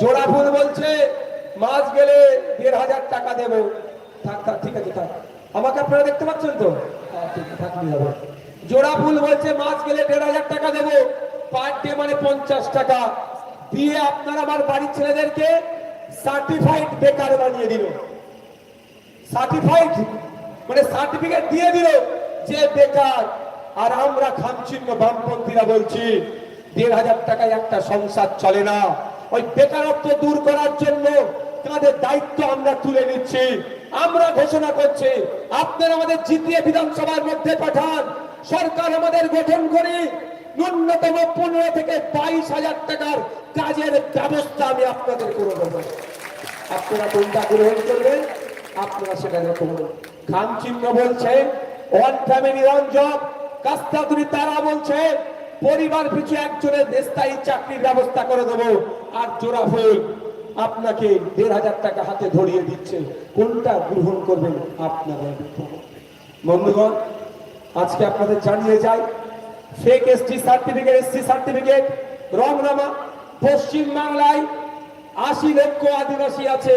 জোড়া ফুল বলছে মাছ গেলে ১,৫০০ টাকা দেবো। থাক থাক, ঠিক আছে থাক। আমাকে আপনারা দেখতে পাচ্ছেন তো? ঠিক থাকলে যাবে। জোড়া ফুল বলছে মাছ গেলে ১,৫০০ টাকা দেবো, পার ডে মানে ৫০ টাকা দিয়ে আপনারা আমার বাড়ির ছেলেদেরকে সার্টিফাইড বেকার বানিয়ে দিল। সার্টিফাইড মানে সার্টিফিকেট দিয়ে দিল যে বেকার। আর আমরা খামচিহ্ন বামপন্থীরা বলছি ১,৫০০ টাকায় একটা সংসার চলে না। ওই বেকারত্ব দূর করার জন্য তাদের দায়িত্ব আমরা তুলে নিচ্ছি। আমরা ঘোষণা করছি আপনারা আমাদের জিতিয়ে বিধানসভার মধ্যে পাঠান, সরকার আমাদের গঠন করি, ন্যূনতম ১৫ থেকে ২২,০০০ টাকার কাজের ব্যবস্থা আমি আপনাদের করে দেবো। আপনারা কোনটা গ্রহণ করবেন আপনারা সেটা করুন। খামচিহ্ন বলছে ওয়ান ফ্যামিলি ওয়ান জব, কাস্তাদুরি তারা বলছে পরিবার পিছু একজনের স্থায়ী চাকরির ব্যবস্থা করে দেবো। আর জোড়া ফুল আপনাকে ১,৫০০ টাকা হাতে ধরিয়ে দিচ্ছে, কোনটা গ্রহণ করবেন আপনারা? বন্ধুগণ, আজকে আপনাদের জানিয়ে যাই fake ST certificate, SC certificate, রংনামা। পশ্চিম বাংলায় ৮০ লক্ষ আদিবাসী আছে,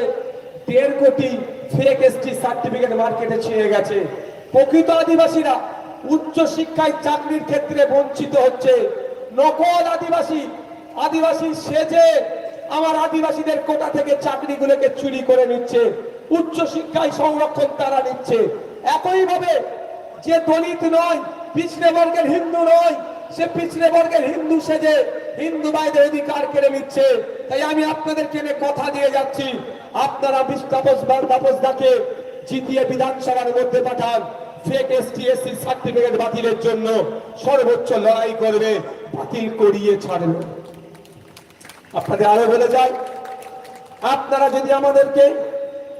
১.৫ কোটি ফেক এসটি সার্টিফিকেট মার্কেটে ছিঁড়ে গেছে। প্রকৃত আদিবাসীরা উচ্চ শিক্ষায় চাকরির ক্ষেত্রে বঞ্চিত হচ্ছে। নকল আদিবাসী সেজে আমার আদিবাসীদের কোটা থেকে চাকরিগুলোকে চুরি করে নিচ্ছে, উচ্চ শিক্ষায় সংরক্ষণ তারা নিচ্ছে। একইভাবে যে দলিত নয়, পিছড়ে বর্গের হিন্দু নয়, সে পিছড়ে বর্গের হিন্দু সেজে হিন্দু ভাইদের অধিকার কেড়ে নিচ্ছে। তাই আমি আপনাদেরকে কথা দিয়ে যাচ্ছি, আপনারা তাপসদাকে জিতিয়ে বিধানসভার মধ্যে পাঠান। ফেক এসটি এসসি সার্টিফিকেট বাতিলের জন্য সর্বোচ্চ লড়াই করবে, বাতিল করিয়ে ছাড়বে। আপনাদের আরো বলে যাই, আপনারা যদি আমাদেরকে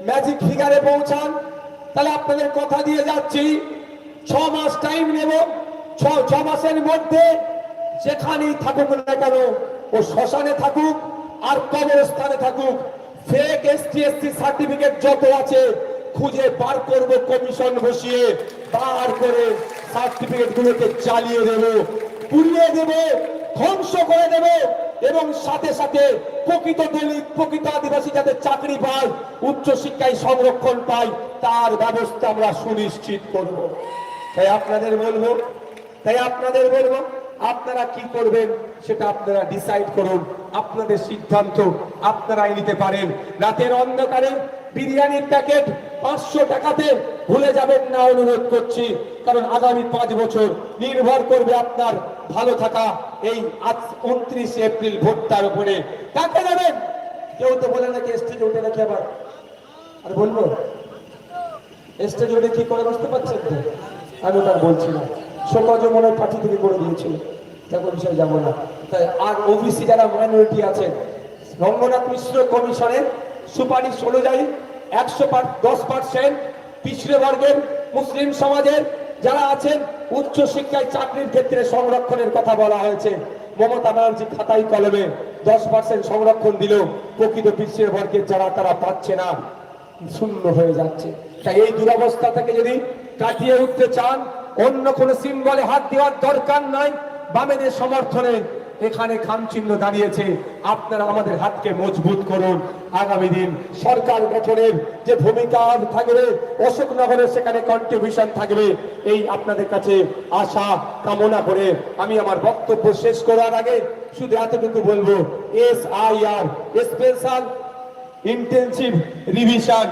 ম্যাজিক ফিগারে পৌঁছান তাহলে আপনাদের কথা দিয়ে যাচ্ছি ৬ মাস টাইম নেব। ৬ মাসের মধ্যে যেখানেই থাকুক না কেন, ও শ্মশানে থাকুক আর কবরস্থানে থাকুক, ফেক এসটি এসসি সার্টিফিকেট যত আছে খুঁজে বার করব, কমিশন বসিয়ে বার করে সার্টিফিকেট গুলোকে চালিয়ে দেব, পুড়িয়ে দেব, ধ্বংস করে দেব। এবং সাথে সাথে প্রকৃত দলিত, প্রকৃত আদিবাসী যাতে চাকরি পায়, উচ্চ শিক্ষায় সংরক্ষণ পায়, তার ব্যবস্থা আমরা সুনিশ্চিত করব। তাই আপনাদের বলবো আপনারা কি করবেন সেটা আপনারা ডিসাইড করুন, আপনাদের সিদ্ধান্ত আপনারাই নিতে পারেন। রাতের অন্ধকারে বিরিয়ানির প্যাকেট ৫০০ টাকাতে ভুলে যাবেন না, অনুরোধ করছি। কারণ আগামী ৫ বছর নির্ভর করবে আপনার ভালো থাকা এই ২৯ এপ্রিল ভোটটার উপরে। কাকে দেবেন? কেউ তো বলে নাকি স্টেজে উঠে নাকি আবার আর বলবো স্টেজে উঠে কি করে বসতে পারছেন তো? আমি ওটা বলছি না, সমাজ মনে পার্টি থেকে করে দিয়েছিল, দেখো বিষয় যাবো না। তাই আর ওবিসি যারা মাইনরিটি আছেন, রঙ্গনাথ মিশ্র কমিশনের সুপারিশ অনুযায়ী ১১০% পিছড়ে বর্গের মুসলিম সমাজের যারা আছেন উচ্চ শিক্ষায় চাকরির ক্ষেত্রে সংরক্ষণের কথা বলা হয়েছে। মমতা ব্যানার্জি খাতায় কলমে 10% সংরক্ষণ দিল, প্রকৃত পিছড়ে বর্গের যারা তারা পাচ্ছে না, শূন্য হয়ে যাচ্ছে। তাই এই দুরবস্থা থেকে যদি কাটিয়ে উঠতে চান, অন্য কোন সিম্বলে হাত দেওয়ার দরকার নাই। বামেদের সমর্থনে এখানে খামচিহ্ন দাঁড়িয়েছে, আপনারা আমাদের হাতকে মজবুত করুন। আগামী দিন সরকার গঠনের যে ভূমিকা থাকবে, অশোকনগরের সেখানে কন্ট্রিবিউশন থাকবে, এই আপনাদের কাছে আশা কামনা করে আমি আমার বক্তব্য শেষ করার আগে শুধু এতটুকু বলবো, SIR স্পেশাল ইন্টেনসিভ রিভিশন